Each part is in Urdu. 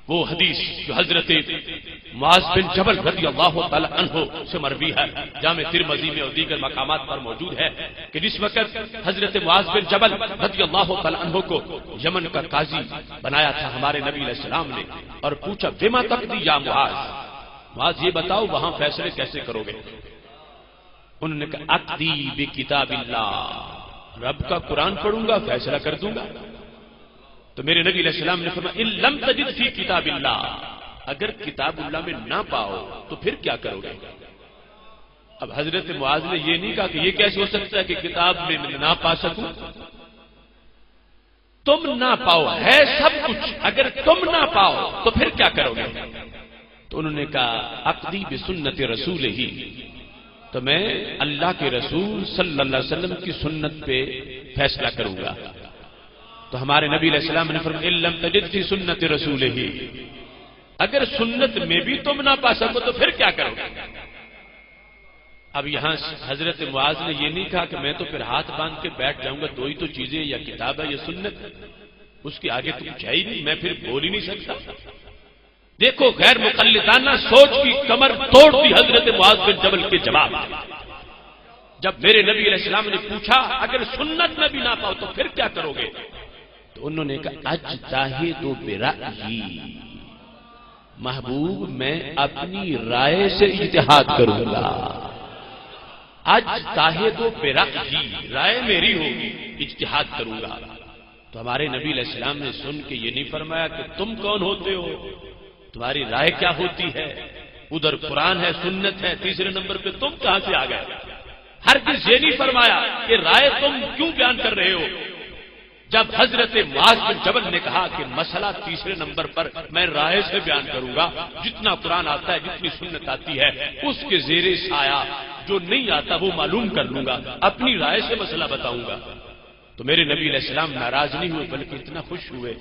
وہ حدیث جو حضرت معاذ بن جبل رضی اللہ تعالی عنہ سے مروی ہے، جامع ترمذی میں اور دیگر مقامات پر موجود ہے کہ جس وقت حضرت معاذ بن جبل رضی اللہ تعالی عنہ کو یمن کا قاضی بنایا تھا ہمارے نبی علیہ السلام نے، اور پوچھا بما تقضی یا معاذ، معاذ یہ بتاؤ وہاں فیصلے کیسے کرو گے؟ انہوں نے کہا اقضی بکتاب اللہ، رب کا قرآن پڑھوں گا، فیصلہ کر دوں گا۔ تو میرے نبی علیہ السلام نے فرمایا ان لم تجد فی کتاب اللہ، اگر کتاب اللہ میں نہ پاؤ تو پھر کیا کرو گے؟ اب حضرت معاذ نے یہ نہیں کہا کہ یہ کیسے ہو سکتا ہے کہ کتاب میں نہ پا سکوں، تم نہ پاؤ ہے سب کچھ، اگر تم نہ پاؤ تو پھر کیا کرو گے؟ تو انہوں نے کہا اقضی بسنت رسول ہی، تو میں اللہ کے رسول صلی اللہ علیہ وسلم کی سنت پہ فیصلہ کروں گا۔ تو ہمارے نبی علیہ السلام نے فرمایا ان لم تجد فی سنت رسول ہی، اگر سنت میں بھی تم نہ پا سکو تو پھر کیا کرو گے؟ اب یہاں حضرت معاذ نے یہ نہیں کہا کہ میں تو پھر ہاتھ باندھ کے بیٹھ جاؤں گا، دو ہی تو چیزیں، یا کتاب ہے یا سنت، اس کے آگے تو کچھ ہے ہی نہیں، میں پھر بول ہی نہیں سکتا۔ دیکھو غیر مقلدانہ سوچ کی کمر توڑ دی حضرت معاذ بن جبل کے جواب۔ جب میرے نبی علیہ السلام نے پوچھا اگر سنت میں بھی نہ پاؤ تو پھر کیا کرو گے؟ تو انہوں نے کہا اجتہد برأیی، محبوب میں اپنی رائے سے اجتہاد کروں گا۔ اجتہد برأیی، رائے میری ہوگی، اجتہاد کروں گا۔ تو ہمارے نبی علیہ السلام نے سن کے یہ نہیں فرمایا کہ تم کون ہوتے ہو، تمہاری رائے کیا ہوتی ہے؟ ادھر قرآن ہے، سنت ہے، تیسرے نمبر پہ تم کہاں سے آ گئے؟ ہرگز یہ نہیں فرمایا کہ رائے تم کیوں بیان کر رہے ہو۔ جب حضرت معاذ بن جبل نے کہا کہ مسئلہ تیسرے نمبر پر میں رائے سے بیان کروں گا، جتنا قرآن آتا ہے، جتنی سنت آتی ہے، اس کے زیر سایہ جو نہیں آتا وہ معلوم کر لوں گا، اپنی رائے سے مسئلہ بتاؤں گا۔ تو میرے نبی علیہ السلام ناراض نہیں ہوئے بلکہ اتنا خوش ہوئے،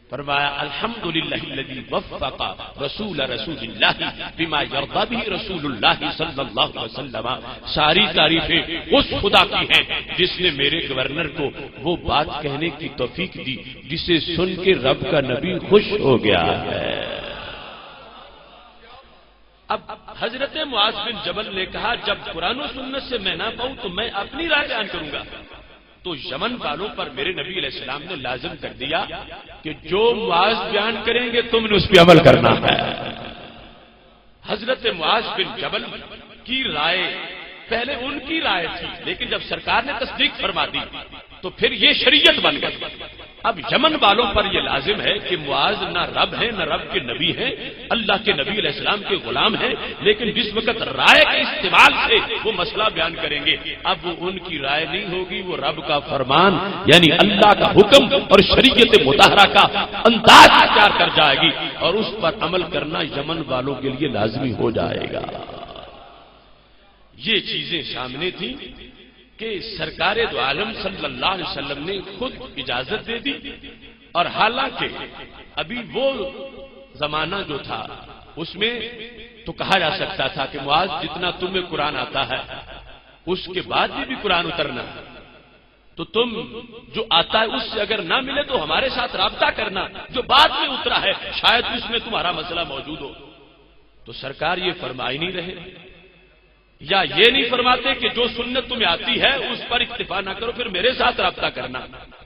فرمایا الحمدللہ الذی وفق رسول اللہ بما یرضی بہ رسول اللہ صلی اللہ علیہ وسلم، ساری تعریفیں اس خدا کی ہیں جس نے میرے گورنر کو وہ بات کہنے کی توفیق دی جسے سن کے رب کا نبی خوش ہو گیا ہے۔ اب حضرت معاذ بن جبل نے کہا جب قرآن و سنت سے میں نہ پاؤں تو میں اپنی رائے بیان کروں گا۔ تو یمن والوں پر میرے نبی علیہ السلام نے لازم کر دیا کہ جو معاذ بیان کریں گے تم نے اس پہ عمل کرنا ہے۔ حضرت معاذ بن جبل کی رائے پہلے ان کی رائے تھی، لیکن جب سرکار نے تصدیق فرما دی تو پھر یہ شریعت بن گئی۔ اب یمن والوں پر یہ لازم ہے کہ معاذ نہ رب ہیں نہ رب کے نبی ہیں، اللہ کے نبی علیہ السلام کے غلام ہیں، لیکن جس وقت رائے کے استعمال سے وہ مسئلہ بیان کریں گے اب وہ ان کی رائے نہیں ہوگی، وہ رب کا فرمان یعنی اللہ کا حکم اور شریعت مطہرہ کا انداز اختیار کر جائے گی، اور اس پر عمل کرنا یمن والوں کے لیے لازمی ہو جائے گا۔ یہ چیزیں سامنے تھیں کہ سرکار دو عالم صلی اللہ علیہ وسلم نے خود اجازت دے دی، اور حالانکہ ابھی وہ زمانہ جو تھا اس میں تو کہا جا سکتا تھا کہ معاذ جتنا تمہیں قرآن آتا ہے اس کے بعد بھی قرآن اترنا، تو تم جو آتا ہے اس سے اگر نہ ملے تو ہمارے ساتھ رابطہ کرنا، جو بعد میں اترا ہے شاید اس میں تمہارا مسئلہ موجود ہو۔ تو سرکار یہ فرما ہی نہیں رہے، یا یہ نہیں فرماتے کہ جو سنت تمہیں آتی ہے اس پر اکتفا نہ کرو، پھر میرے ساتھ رابطہ کرنا۔